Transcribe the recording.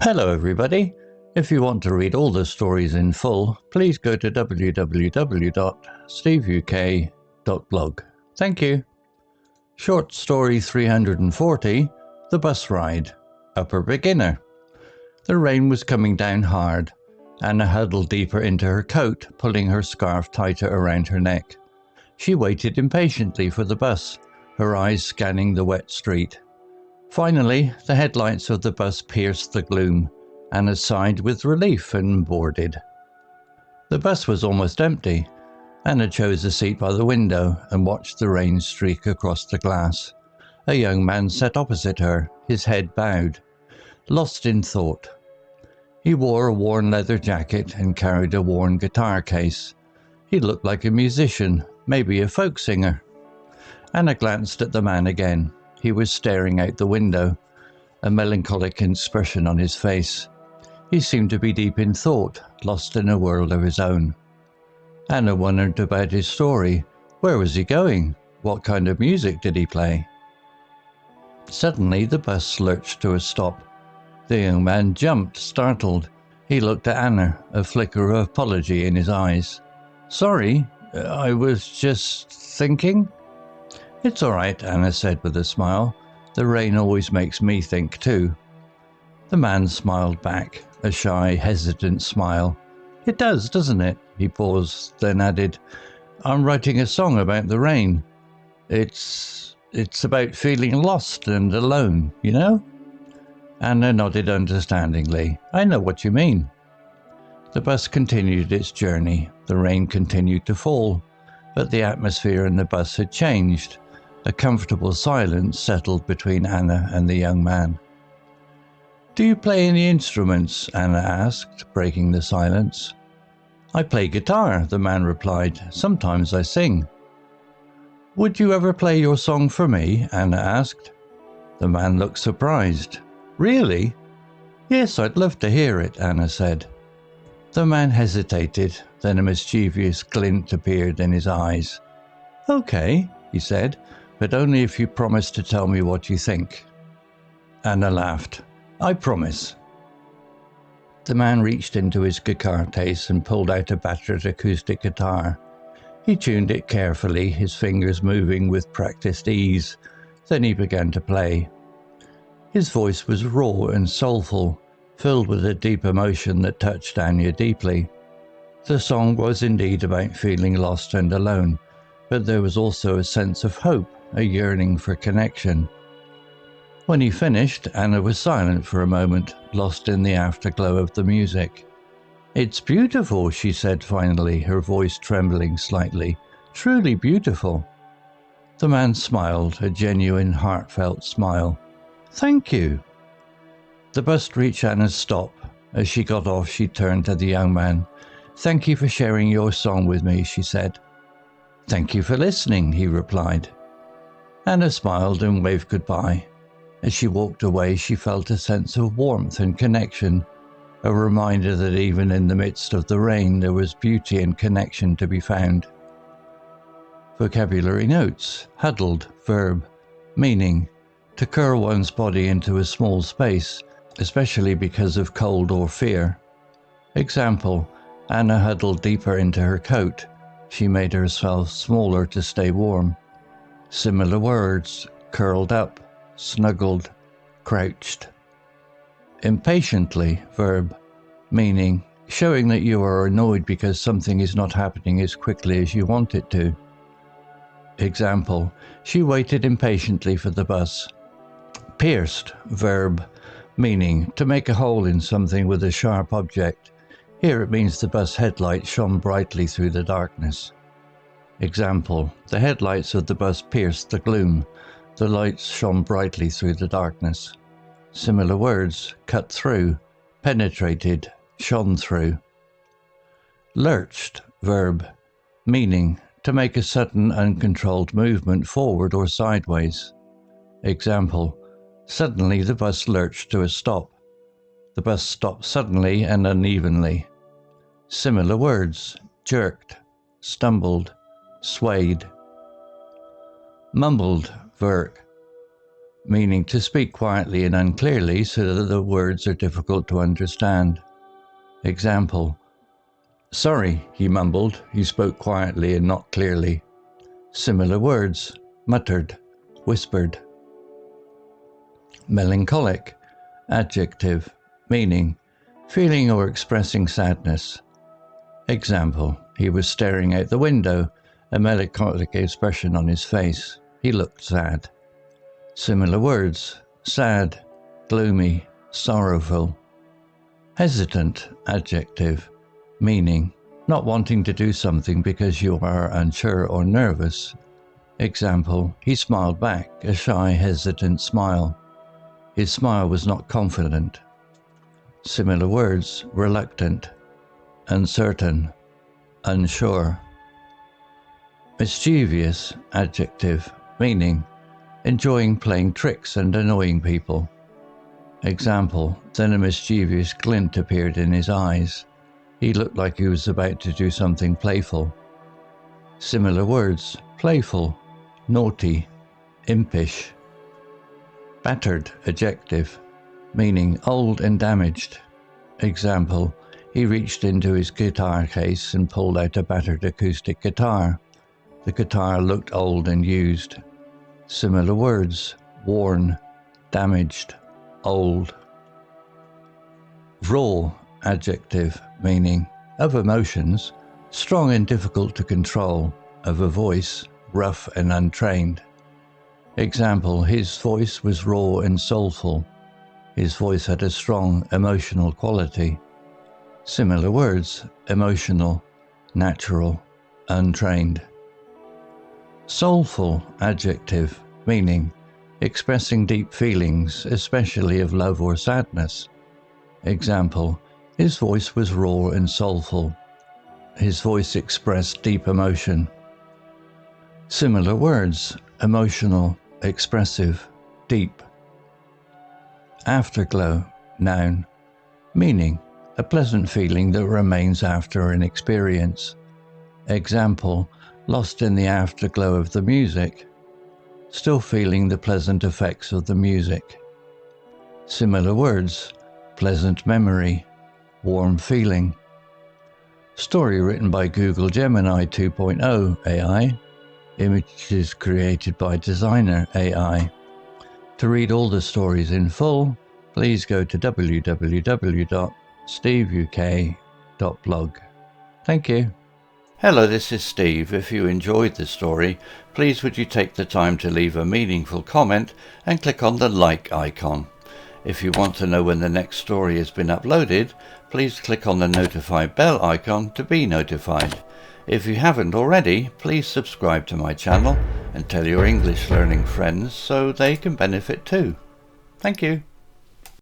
Hello everybody. If you want to read all the stories in full, please go to www.steveuk.blog. Thank you. Short story 340, The Bus Ride, Upper Beginner. The rain was coming down hard. Anna huddled deeper into her coat, pulling her scarf tighter around her neck. She waited impatiently for the bus, her eyes scanning the wet street. Finally, the headlights of the bus pierced the gloom. Anna sighed with relief and boarded. The bus was almost empty. Anna chose a seat by the window and watched the rain streak across the glass. A young man sat opposite her, his head bowed, lost in thought. He wore a worn leather jacket and carried a worn guitar case. He looked like a musician, maybe a folk singer. Anna glanced at the man again. He was staring out the window, a melancholic expression on his face. He seemed to be deep in thought, lost in a world of his own. Anna wondered about his story. Where was he going? What kind of music did he play? Suddenly the bus lurched to a stop. The young man jumped, startled. He looked at Anna, a flicker of apology in his eyes. "Sorry, I was just thinking." "It's all right," Anna said with a smile. "The rain always makes me think too." The man smiled back, a shy, hesitant smile. "It does, doesn't it?" He paused, then added, "I'm writing a song about the rain. It's about feeling lost and alone, you know?" Anna nodded understandingly. "I know what you mean." The bus continued its journey. The rain continued to fall, but the atmosphere in the bus had changed. A comfortable silence settled between Anna and the young man. "Do you play any instruments?" Anna asked, breaking the silence. "I play guitar," the man replied. "Sometimes I sing." "Would you ever play your song for me?" Anna asked. The man looked surprised. "Really?" "Yes, I'd love to hear it," Anna said. The man hesitated, then a mischievous glint appeared in his eyes. "Okay," he said, "but only if you promise to tell me what you think." Anna laughed. "I promise." The man reached into his guitar case and pulled out a battered acoustic guitar. He tuned it carefully, his fingers moving with practiced ease. Then he began to play. His voice was raw and soulful, filled with a deep emotion that touched Anya deeply. The song was indeed about feeling lost and alone, but there was also a sense of hope, a yearning for connection. When he finished, Anna was silent for a moment, lost in the afterglow of the music. "It's beautiful," she said finally, her voice trembling slightly. "Truly beautiful." The man smiled, a genuine, heartfelt smile. "Thank you." The bus reached Anna's stop. As she got off, she turned to the young man. "Thank you for sharing your song with me," she said. "Thank you for listening," he replied. Anna smiled and waved goodbye. As she walked away, she felt a sense of warmth and connection, a reminder that even in the midst of the rain there was beauty and connection to be found. Vocabulary notes. Huddled, verb. Meaning, to curl one's body into a small space, especially because of cold or fear. Example, Anna huddled deeper into her coat. She made herself smaller to stay warm. Similar words, curled up, snuggled, crouched. Impatiently, verb. Meaning, showing that you are annoyed because something is not happening as quickly as you want it to. Example, she waited impatiently for the bus. Pierced, verb. Meaning, to make a hole in something with a sharp object. Here it means the bus headlights shone brightly through the darkness. Example, the headlights of the bus pierced the gloom. The lights shone brightly through the darkness. Similar words, cut through, penetrated, shone through. Lurched, verb. Meaning, to make a sudden uncontrolled movement forward or sideways. Example, suddenly the bus lurched to a stop. The bus stopped suddenly and unevenly. Similar words, jerked, stumbled, swayed. Mumbled, verb. meaning to speak quietly and unclearly so that the words are difficult to understand. Example: "Sorry," he mumbled. He spoke quietly and not clearly. Similar words: muttered, whispered. Melancholic, adjective, meaning feeling or expressing sadness. Example: he was staring out the window, a melancholic expression on his face. He looked sad. Similar words: sad, gloomy, sorrowful. Hesitant, adjective, meaning not wanting to do something because you are unsure or nervous. Example: he smiled back, a shy, hesitant smile. His smile was not confident. Similar words: reluctant, uncertain, unsure. Mischievous, adjective, meaning enjoying playing tricks and annoying people. Example: then a mischievous glint appeared in his eyes. He looked like he was about to do something playful. Similar words: playful, naughty, impish. Battered, adjective, meaning old and damaged. Example: he reached into his guitar case and pulled out a battered acoustic guitar. The guitar looked old and used. Similar words: worn, damaged, old. Raw, adjective, meaning of emotions, strong and difficult to control, of a voice, rough and untrained. Example: his voice was raw and soulful. His voice had a strong emotional quality. Similar words: emotional, natural, untrained. Soulful, adjective, meaning expressing deep feelings, especially of love or sadness. Example: his voice was raw and soulful. His voice expressed deep emotion. Similar words: emotional, expressive, deep. Afterglow, noun, meaning a pleasant feeling that remains after an experience. Example: lost in the afterglow of the music, still feeling the pleasant effects of the music. Similar words: pleasant memory, warm feeling. Story written by Google Gemini 2.0 AI. Images created by Designer AI. To read all the stories in full, please go to www.steveuk.blog. Thank you. Hello, this is Steve. If you enjoyed this story, please would you take the time to leave a meaningful comment and click on the like icon. If you want to know when the next story has been uploaded, please click on the notify bell icon to be notified. If you haven't already, please subscribe to my channel and tell your English learning friends so they can benefit too. Thank you.